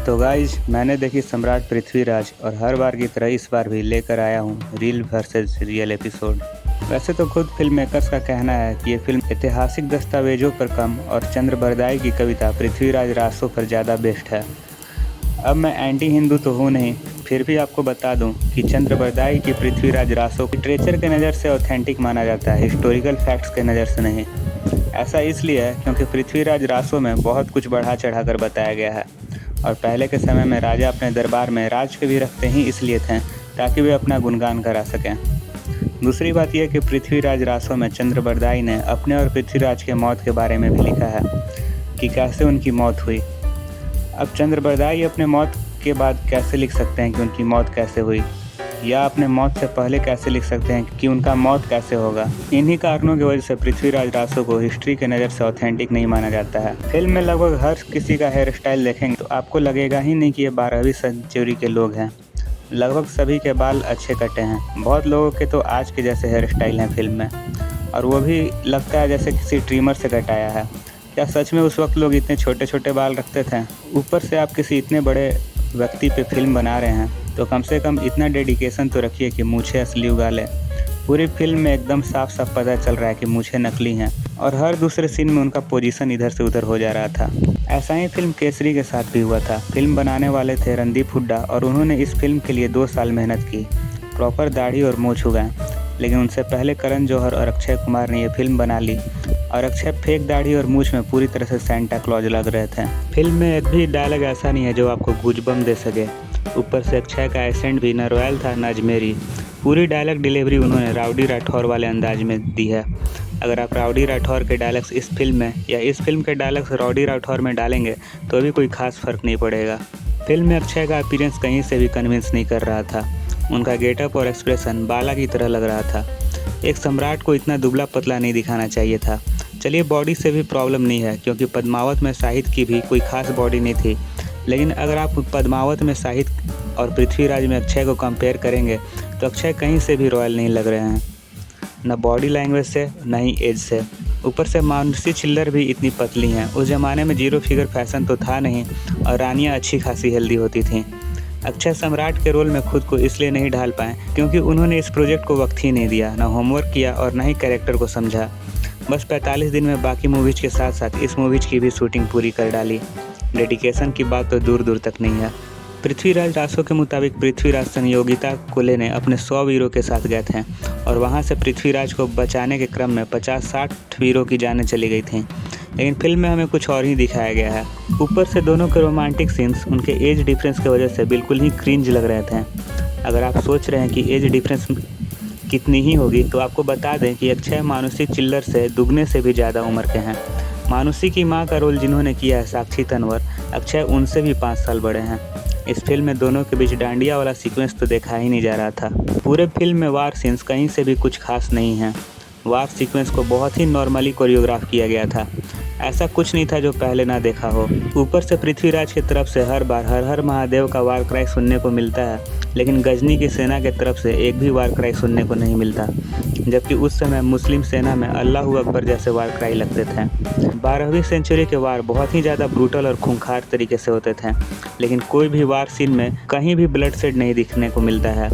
तो गाइज मैंने देखी सम्राट पृथ्वीराज और हर बार की तरह इस बार भी लेकर आया हूँ रील वर्सेस रियल एपिसोड। वैसे तो खुद फिल्म मेकर्स का कहना है कि ये फिल्म ऐतिहासिक दस्तावेजों पर कम और चंद्र बरदाई की कविता पृथ्वीराज रासो पर ज़्यादा बेस्ड है। अब मैं एंटी हिंदू तो हूँ नहीं, फिर भी आपको बता दूं कि चंद्र बरदाई की पृथ्वीराज रासो लिटरेचर के नज़र से ऑथेंटिक माना जाता है, हिस्टोरिकल फैक्ट्स के नज़र से नहीं। ऐसा इसलिए है क्योंकि पृथ्वीराज रासो में बहुत कुछ बढ़ा चढ़ा कर बताया गया है और पहले के समय में राजा अपने दरबार में राज के भी रखते ही इसलिए थे ताकि वे अपना गुणगान करा सकें। दूसरी बात यह कि पृथ्वीराज रासो में चंद्र बरदाई ने अपने और पृथ्वीराज के मौत के बारे में भी लिखा है कि कैसे उनकी मौत हुई। अब चंद्र बरदाई अपने मौत के बाद कैसे लिख सकते हैं कि उनकी मौत कैसे हुई, या अपने मौत से पहले कैसे लिख सकते हैं कि उनका मौत कैसे होगा। इन्हीं कारणों की वजह से पृथ्वीराज रासो को हिस्ट्री के नज़र से ऑथेंटिक नहीं माना जाता है। फिल्म में लगभग हर किसी का हेयर स्टाइल देखेंगे तो आपको लगेगा ही नहीं कि ये 12वीं सेंचुरी के लोग हैं। लगभग सभी के बाल अच्छे कटे हैं, बहुत लोगों के तो आज के जैसे हेयर स्टाइल हैं फिल्म में, और वो भी लगता है जैसे किसी ट्रिमर से कटाया है। क्या सच में उस वक्त लोग इतने छोटे छोटे बाल रखते थे? ऊपर से आप किसी इतने बड़े व्यक्ति पे फिल्म बना रहे हैं तो कम से कम इतना डेडिकेशन तो रखिए कि मूछें असली उगा ले। पूरी फिल्म में एकदम साफ साफ पता चल रहा है कि मूछें नकली हैं और हर दूसरे सीन में उनका पोजीशन इधर से उधर हो जा रहा था। ऐसा ही फिल्म केसरी के साथ भी हुआ था। फिल्म बनाने वाले थे रणदीप हुड्डा और उन्होंने इस फिल्म के लिए 2 साल मेहनत की, प्रॉपर दाढ़ी और मूछ उगाए। लेकिन उनसे पहले करण जौहर और अक्षय कुमार ने यह फिल्म बना ली और अक्षय फेक दाढ़ी और मूछ में पूरी तरह से सेंटा क्लॉज लग रहे थे। फिल्म में एक भी डायलॉग ऐसा नहीं है जो आपको गूजबम दे सके। ऊपर से अक्षय का एक्सेंट भी न रॉयल था न अजमेरी। पूरी डायलॉग डिलीवरी उन्होंने राउडी राठौर वाले अंदाज में दी है। अगर आप राउडी राठौर के डायलॉग्स इस फिल्म में या इस फिल्म के डायलॉग्स राउडी राठौर में डालेंगे तो भी कोई खास फर्क नहीं पड़ेगा। फिल्म में अक्षय का अपीयरेंस कहीं से भी कन्विंस नहीं कर रहा था। उनका गेटअप और एक्सप्रेशन बाला की तरह लग रहा था। एक सम्राट को इतना दुबला पतला नहीं दिखाना चाहिए था। चलिए बॉडी से भी प्रॉब्लम नहीं है क्योंकि पद्मावत में शाहिद की भी कोई खास बॉडी नहीं थी, लेकिन अगर आप पद्मावत में शाहिद और पृथ्वीराज में अक्षय को कंपेयर करेंगे तो अक्षय कहीं से भी रॉयल नहीं लग रहे हैं, न बॉडी लैंग्वेज से न ही एज से। ऊपर से मानसी चिल्लर भी इतनी पतली हैं। उस ज़माने में 0 फिगर फैशन तो था नहीं और रानियाँ अच्छी खासी हेल्दी होती थीं। अक्षय सम्राट के रोल में खुद को इसलिए नहीं ढाल पाए क्योंकि उन्होंने इस प्रोजेक्ट को वक्त ही नहीं दिया, ना होमवर्क किया और न ही कैरेक्टर को समझा। बस 45 दिन में बाकी मूवीज के साथ साथ इस मूवीज की भी शूटिंग पूरी कर डाली। डेडिकेशन की बात तो दूर दूर तक नहीं है। पृथ्वीराज रासो के मुताबिक पृथ्वीराज संयोगिता को लेने अपने 100 वीरों के साथ गए थे और वहां से पृथ्वीराज को बचाने के क्रम में 50-60 वीरों की जानें चली गई थीं। लेकिन फिल्म में हमें कुछ और ही दिखाया गया है। ऊपर से दोनों के रोमांटिक सीन्स उनके एज डिफरेंस की वजह से बिल्कुल ही क्रिंज लग रहे थे। अगर आप सोच रहे हैं कि एज डिफरेंस कितनी ही होगी तो आपको बता दें कि अक्षय मानुषी चिल्लर से दुगने से भी ज़्यादा उम्र के हैं। मानुषी की मां का रोल जिन्होंने किया है साक्षी तन्वर, अक्षय उनसे भी 5 साल बड़े हैं। इस फिल्म में दोनों के बीच डांडिया वाला सीक्वेंस तो देखा ही नहीं जा रहा था। पूरे फिल्म में वार सीन्स कहीं से भी कुछ खास नहीं हैं। वार सीक्वेंस को बहुत ही नॉर्मली कोरियोग्राफ किया गया था। ऐसा कुछ नहीं था जो पहले ना देखा हो। ऊपर से पृथ्वीराज की तरफ से हर बार हर हर महादेव का वार क्राई सुनने को मिलता है, लेकिन गजनी की सेना की तरफ से एक भी वार क्राई सुनने को नहीं मिलता, जबकि उस समय मुस्लिम सेना में अल्लाहू अकबर जैसे वार क्राई लगते थे। 12वीं सेंचुरी के वार बहुत ही ज़्यादा ब्रूटल और खूंखार तरीके से होते थे, लेकिन कोई भी वार सीन में कहीं भी ब्लड शेड नहीं दिखने को मिलता है,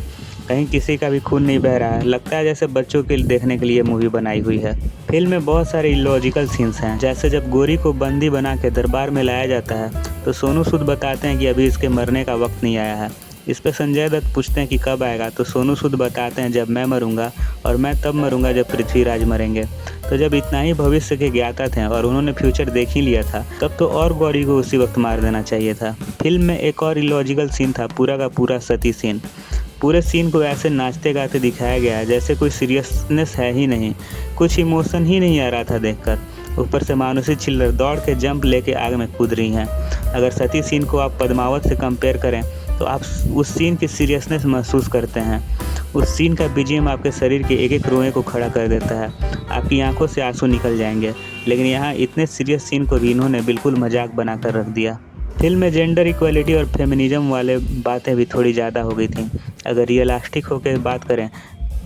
कहीं किसी का भी खून नहीं बह रहा है। लगता है जैसे बच्चों के देखने के लिए मूवी बनाई हुई है। फिल्म में बहुत सारे इलॉजिकल सीन्स हैं, जैसे जब गोरी को बंदी बना के दरबार में लाया जाता है तो सोनू सूद बताते हैं कि अभी इसके मरने का वक्त नहीं आया है। इस पर संजय दत्त पूछते हैं कि कब आएगा, तो सोनू सूद बताते हैं जब मैं मरूंगा, और मैं तब मरूंगा जब पृथ्वीराज मरेंगे। तो जब इतना ही भविष्य के ज्ञाता थे और उन्होंने फ्यूचर देख ही लिया था, तब तो और गौरी को उसी वक्त मार देना चाहिए था। फिल्म में एक और इलॉजिकल सीन था, पूरा का पूरा सती सीन। पूरे सीन को ऐसे नाचते गाते दिखाया गया है जैसे कोई सीरियसनेस है ही नहीं, कुछ इमोशन ही नहीं आ रहा था देखकर। ऊपर से मानुषी चिल्लर दौड़ के जंप लेके आग में कूद रही हैं। अगर सती सीन को आप पद्मावत से कंपेयर करें तो आप उस सीन की सीरियसनेस महसूस करते हैं। उस सीन का बीजीएम आपके शरीर के एक एक रोए को खड़ा कर देता है, आपकी आंखों से आंसू निकल जाएंगे। लेकिन यहाँ इतने सीरियस सीन को भी इन्होंने बिल्कुल मजाक बनाकर रख दिया। फिल्म में जेंडर इक्वलिटी और फेमिनिज्म वाले बातें भी थोड़ी ज़्यादा हो गई थी। अगर रियलिस्टिक होकर बात करें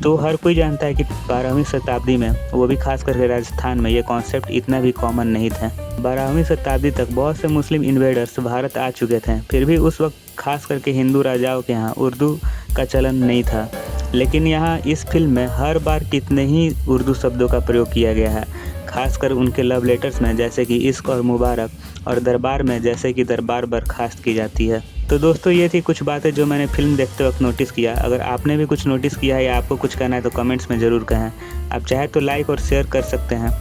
तो हर कोई जानता है कि 12वीं शताब्दी में, वो भी खास करके राजस्थान में, ये कॉन्सेप्ट इतना भी कॉमन नहीं था। 12वीं शताब्दी तक बहुत से मुस्लिम इन्वेडर्स भारत आ चुके थे, फिर भी उस वक्त खास करके हिंदू राजाओं के यहाँ उर्दू का चलन नहीं था। लेकिन यहाँ इस फिल्म में हर बार कितने ही उर्दू शब्दों का प्रयोग किया गया है, खासकर उनके लव लेटर्स में जैसे कि इश्क और मुबारक, और दरबार में जैसे कि दरबार बर्खास्त की जाती है। तो दोस्तों, ये थी कुछ बातें जो मैंने फिल्म देखते वक्त नोटिस किया। अगर आपने भी कुछ नोटिस किया है या आपको कुछ कहना है तो कमेंट्स में ज़रूर कहें। आप चाहे तो लाइक और शेयर कर सकते हैं।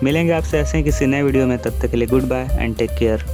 मिलेंगे आपसे ऐसे ही किसी नए वीडियो में, तब तक के लिए goodbye and take care.